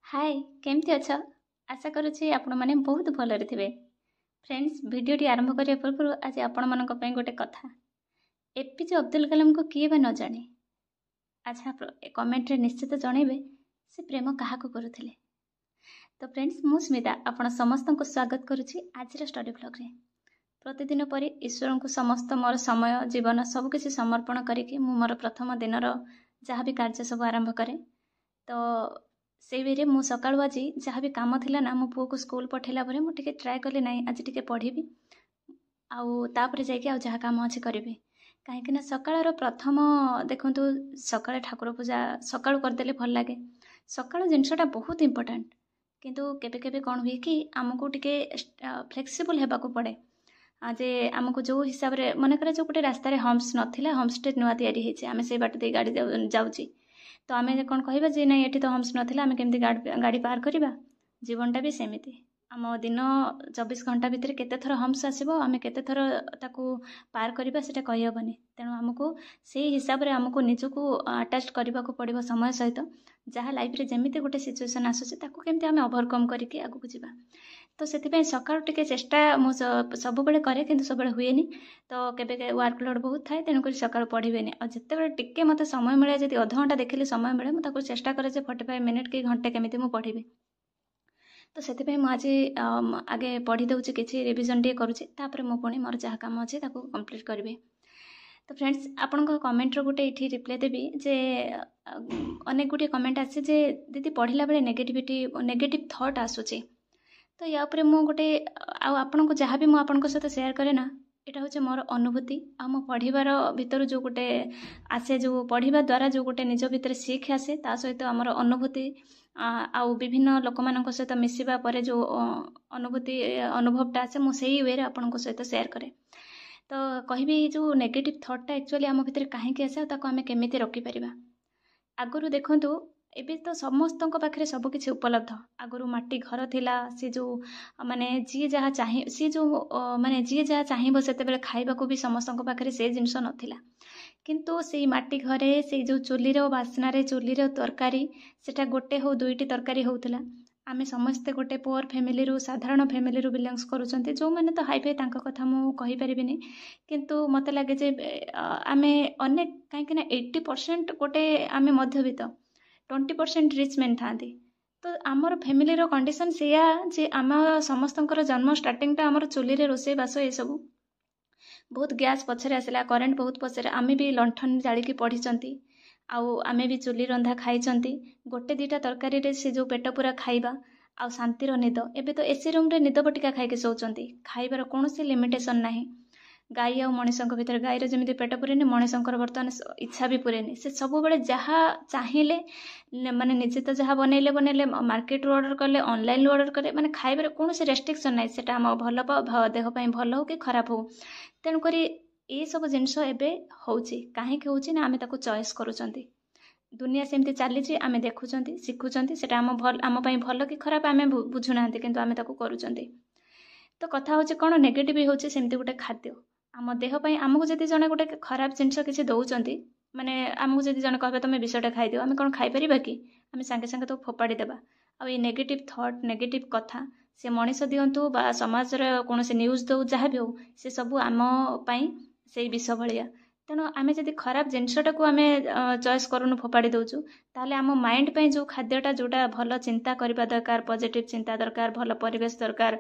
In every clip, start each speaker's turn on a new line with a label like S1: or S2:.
S1: हाय केमती अछ आशा करुच्ची आपण मैंने बहुत भलरे थे। फ्रेंड्स भिडटी आरंभ करने पूर्व आज आपण मान गोटे कथा एपीजे अब्दुल कलाम को किए न जाने। अच्छा कमेंट रे निश्चित जनइबे से प्रेम क्या करुले। तो फ्रेंड्स मु स्मिता आपण समस्त को स्वागत करुच्ची आज स्टडी ब्लॉग रे। प्रतिदिन पर ईश्वर को समस्त मोर समय जीवन सबकि समर्पण करके मोर प्रथम दिन जहाँ भी कार्य सब आरंभ करे। तो से वे मु सका आज जहाँ भी कम थी ना मो पु को स्कूल पठेला मुझे ट्राए कली ना आज टे पढ़ी आउे जहाँ कम अच्छे करी कहीं सकाल प्रथम देखु सका ठाकुर पूजा सका करदे भल लगे। सका जिनसा बहुत इम्पोर्टाट किंतु केबे केबे कौन हुए कि आमको टे फ्लेक्सिबल होगा पड़े जे आमको जो हिसाब से मनकर जो गोटे रास्तार हम्स नाला होमस्टे नुआ आम से बाट दे गाड़ी जाऊँगी तो आम कौन कह जे ना ये तो हम्स नाला आम केमती गाड़ी पार करवा। जीवनटा भी सेमती आम दिन 24 घंटा भितर केते थर हम्स आसो आम केते थर ताकू पार करवा से कहीहबनी। तेणु आमको से हिसाब से आमको निजक आटाच करने को पड़ो समय सहित जहाँ लाइफ रे जमी गोटे सिचुएसन आसुच्ची आम ओभरकम करके आगू जावा। तो से सका टे चेष्टा मुझे सब कै कि सब हुए तो केबे वर्कलोड बहुत थाए तेणुक सका पढ़े और जिते टे मत समय मिले जब अध घंटा देखिले समय मिले मुझे चेष्टा करे 45 मिनिट कि घंटे केमी मुझे पढ़ी। तो से मुझे आगे पढ़ी दूसरी किसी रिविजन टे करुँचे मु पुणी मोर जहाँ कम अच्छे कंप्लीट करी। तो फ्रेंड्स आपण कमेंटर गोटे ये रिप्लाई देवी जे अनेक गुटे कमेंट आसी जे दीदी पढ़ला बेले नेगेटिव थॉट आसूची। तो या उपरे मु गोटे आपण को जहाँ भी मुझे सहित शेयर करे ना यहाँ हूँ मोर अनुभूति आ मो पढ़ार भितर जो गोटे आसे जो पढ़ा द्वारा जो गोटे निज भितर सीख आसे ता सहित आमर अनुभूति आउ विभिन्न लोक मान सहित मिसवा पर जो अनुभूति अनुभवटा आसे मुझे वे आपण सहित शेयर करे। तो कहबी जो नेगेटिव थॉटटा एक्चुअली आम भितर कहीं आसे आम केमी रखिपर। आगुरी देखु एबे तो समस्त पाखे सबकि उपलब्ध आगुरी मट्टी घर थिला सी जो माने जी जहाँ चाहे सी जो माने जी जहाँ चाहब से खाइबा भी समस्त पाखे से जिनस नथिला किंतु से माटी घरे से जो चुलीर बास्नारे चुलीर तरकारी सेटा गोटे हो दुईटी तरकारी होउथिला। आमे समस्ते गोटे पुअर फैमिली रू साधारण फैमिली रू बिलोंग्स करूछंती जो माने तो हाई फाई तांका कथा मु कहि परिबिनी किंतु मते लागे जे आमे अनेक काहे ना 80% गोटे आमे मध्यवित्त 20% रिच मैन था। तो आमर फैमिली रो कंडीशन सेया जे आम समस्त जन्म स्टार्टिंगटा आमर चुली रे रोसे बास ये सब बहुत गैस पछरे आसला करेन्ट बहुत पछरे आमे भी लंठन जालिकी पढ़ी आउ आमे भी चुली रंधा खाई गोटे दीटा तरकारी रे से जो पेट पूरा खाइबा आउ शांतिर निद एबे तो एसी रूम रे निद बटिका खाइके सोचंती खाइबार कोनोसी लिमिटेशन नाही। गाई आउ मनीषक भितर गाईर जमी पेट पुरेनि मनीषकर बर्तमान इच्छा भी पुरेनि से सब बड़े जहाँ चाहिए माने निजे तो जहाँ बनइले बनइले मार्केट रू ऑर्डर कले ऑनलाइन रू ऑर्डर कले माने खाइबार कोनोसी रेस्ट्रिक्शन नाही सेटा आम भल पाओ देह पई भल हो कि खराब हो। तेणुक ये सब जिनस एबे होउची काहे होउची ना आमे ताको चॉइस करूचंती। दुनिया सेमती चली आम देखुं शिखुं से आम पई भल कि खराब आम बुझुना किंतु आम ताको करूचंती। तो कथा होची कौन नेगेटिव होची सेमती गोटे खाद्य आम देह पई आमको जदि जने गोटे खराब जिनस किसी दौरान माने आमको जदि जने कहे तुम विषयटा खाई दियो आम कौन खाईपर कि आम सांगे सांगे तो फोपाड़ी देबा। आ ये नेगेटिव थॉट नेगेटिव कथा से मनीष दिंतु बा समाज कौन से न्यूज दौ जहाँ भी हो से सब आम पई से विष भाया। तेणु आम जब खराब जिनसटा को आम चॉइस करूँ फोपाड़ी दौचु ताले आम माइंड पे जो खाद्यटा जोटा भल चिंता करने दरकार पॉजिटिव चिंता दरकार भल परिवेश दरकार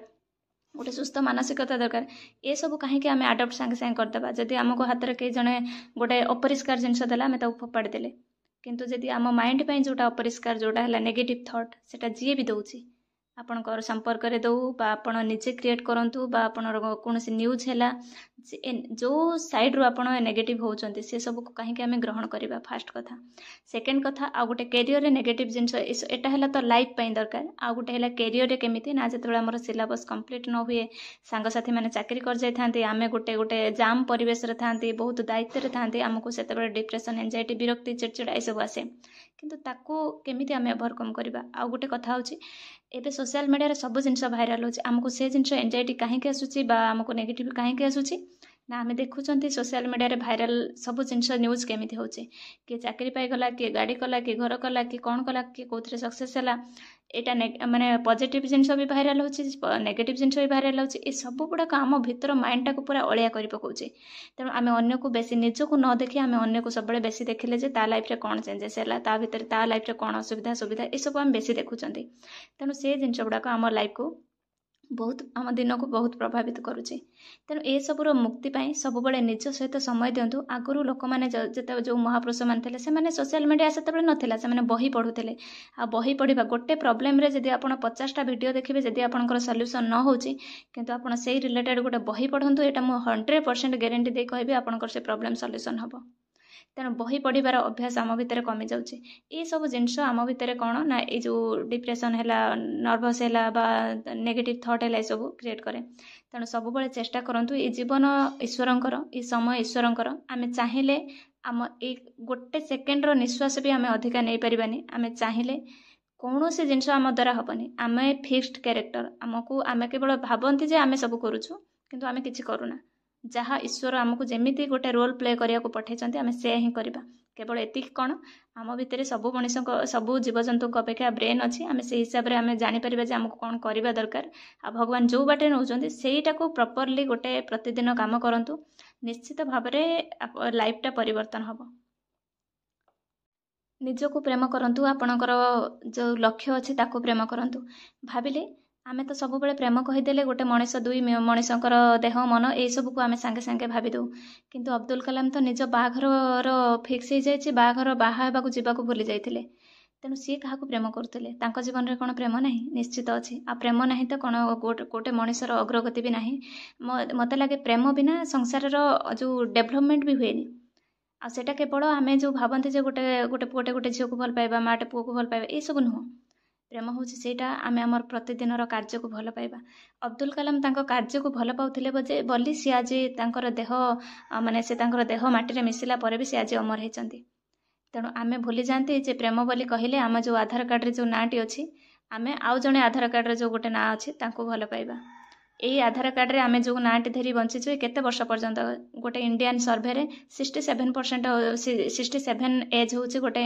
S1: गोटे सुस्थ मानसिकता दरकार ये सब कहीं आम आडप्ट सांगे सांगे करदे। जदि आमको हाथ में कई जड़े गोटे अपरिष्कार जिनस देला आम फोपाड़ी देले किंतु जदि आम माइंड पे जोटा अपरिष्कार जोटा है नेगेटिव थॉट सेटा जी भी दौची आपणकर संपर्क रे दो बा आपण निजे क्रिएट करंतु बा आपण कौन सी न्यूज है जो साइड रू आपण नेगेटिव होउचंती से सब को कहीं आम ग्रहण करवा फास्ट कथा। सेकेंड कथा आ गोटे कैरियर रे नेगेटिव जिनस एटा है तो लाइफ पई दरकार आ गोटे है कैरियर रे केमिति ना जतबे हमर सिलेबस कंप्लीट न हुए सांगसाथी माने चाकरी कर जाय थांती आमे गोटे गोटे जाम परिवेश रे थांती बहुत दायित्व रे थांती आमको सेते डिप्रेशन एंजाइटी विरक्ति चिड़चिड़ा ये सब आसे किंतु ताको केमिति आमे ओवरकम करबा। आ गोटे कथा होची एबे सोशल मीडिया रे सब जिनस भाइराल होची आमको से जिनस एंजाइटी कहीं आसूची बा आमको नेगेटिव कहीं आसूची ना आम देखुं सोशल मीडिया भाइराल सब जिनस न्यूज केमी हो किए चाकरी पाईगला किए गाड़ी कला किए घर कला कि कौन कला किए कौन सक्सेस है यहाँ माने पॉजिटिव जिनस भी भाइराल हो नेगेटिव जिनस भी भाइराल हो सब गुड़ाक आम भीतर माइंड टाक पूरा अलिया कर पकाउे तेणु आम अन्न को बेसी निजक न देखी आम अन्न को सब बेसी देखिले ता लाइफ रे कौन चेंजेस है ता भीतर ता लाइफ रे कौन असुविधा सुविधा ये सब आम बेसी देखुं तेणु से जिनस गुड़ाक आम लाइफ को बहुत आम दिन को बहुत प्रभावित करुचे तेणु ए सबूर मुक्ति पाई सब बड़े निज सहित समय दिंतु आगुरी लोक मैंने जो महापुरुष मैंने से सोशल मीडिया से नाला से बही पढ़ुले आ बही पढ़ा गोटे प्रोब्लेम रे जदि आप 50टा वीडियो देखिए जदि आपंकर सल्यूशन न होची किंतु आप से रिलेटेड गोटे बही पढ़ु यहाँ मुझे 100% ग्यारंटी दे कहि आपंकर से प्रोब्लेम सल्यूशन हम तेणु बही पढ़ार अभ्यास आम भितर कमी जाऊँगी ये सब जिनस आम भितर कौन ना ये जो डिप्रेशन है नर्भस है नेगेटिव थॉट है सब क्रिएट करे तेणु सब चेष्टा करूँ ये जीवन ईश्वरंकर ये समय ईश्वरंकर आम चाहिए आम एक गोटे सेकेंडर निश्वास भी आम अधिका नहीं पारानी आम चाहिए कौन से जिनस आम द्वारा हेनी आम फिक्स्ड कैरेक्टर आमको आम केवल भावती जे आम सब करुचु किंतु आम किसी करूना जहाँ ईश्वर आमको जमीती गोटे रोल प्ले करने को पठे आम से ही करवा केवल एति कौन आम भितर सबू मनीष सबू जीवजंतु अपेक्षा ब्रेन अच्छी आम से हिसाब से आम जापर जे आमको कौन करवा दरकार आ भगवान जो बाटे नौकरी सेटा को प्रॉपरली गोटे प्रतिदिन काम करूँ निश्चित भाव में लाइफटा परिवर्तन हम निजको प्रेम करूँ आपणकर जो लक्ष्य अच्छी ताको प्रेम करूँ भाविले आमे तो सब बेले प्रेम कहीदेले गोटे मनीष दुई मनीषकर देह मन यही सब को आम सांगे सांगे भावी दू किंतु अब्दुल कलाम तो निज बाघर फिक्स हो जाए बाघर बाहा जावाक भूली जाते तेणु सी क्या प्रेम करते जीवन में कौन प्रेम ना निश्चित अच्छी आ प्रेम ना तो कौन गोटे मनीषर अग्रगति भी ना मत लगे प्रेम बिना संसार जो डेभलपमेंट भी हुए आटा केवल आम जो भावती जे गोटे गोटे पुटे गोटे झील को भल पाइबा माटे पुओ को भल पाइबा ये सब नुह प्रेम हूँ सेटा आम आमर प्रतिदिन कार्य को भल पाइबा अब्दुल कलाम कार्य को भल पाते बोली सी आज देह माने से देह माटी मिसिला पर भी सी आज अमर होती तेणु आम भूली जाती जे प्रेम बोली कहले आम जो आधार कार्ड रे जो नाटी अच्छी आम आउ जड़े आधार कार्ड रे जो गोटे ना अच्छी भल पाइबा यही आधार कार्ड रे आम जो नाटी धरी बंचीचु केते वर्ष पर्यंत गोटे इंडियन सर्वे रे 67% 67 एज हूँ गोटे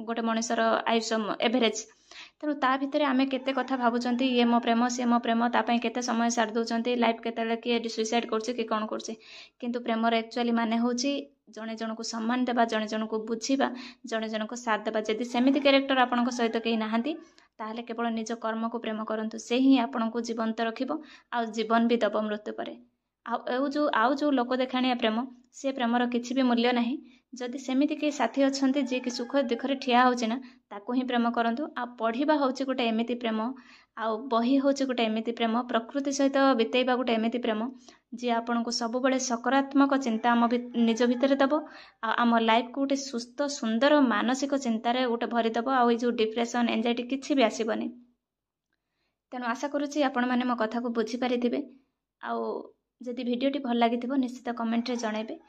S1: गोटे मनीषर आयुष एवरेज तेणु ता भितर आम केते कथा भावुं ये मो प्रेम सी मो प्रेम तापाई केते समय सारी दौरान लाइफ केते किए सुइसाइड कर कौन कर प्रेमर एक्चुअली माने हूँ जड़े जन को सम्मान देवा जड़े जन को बुझा जड़े जन को साथ देवा जदि सेमिति कैरेक्टर आपण सहित कहीं नहांती ताहले केवल निज कर्म को प्रेम करंतु से ही आपण को जीवंत रखिबो आ जीवन भी दब मृत्यु पर आउ जो लोक देखाणिया प्रेम से प्रेमर किसी भी मूल्य नहीं जदि सेमिति कई साथी अच्छा जी कि सुख दुखरे ठिया होची ना ताको ही प्रेम करंतु आ पढ़िबा होची गोटे एमिति प्रेम आ बही होची गोटे एमिति प्रेम प्रकृति सहित बितेइबा गोटे एमिति प्रेम जी आपण को सब बड़े सकारात्मक चिंता आम निज भितर दब आम लाइफ को गोटे सुस्थ सुंदर मानसिक चिंतार गोटे भरीदब आ जो डिप्रेशन एंजाइटी किसी भी आसबनी तेणु आशा करुच्ची आपण मैंने मो कथा को बुझी पारिथिबे आ जदि वीडियोटी भल लगी निश्चित कमेंट रे जणाइबे।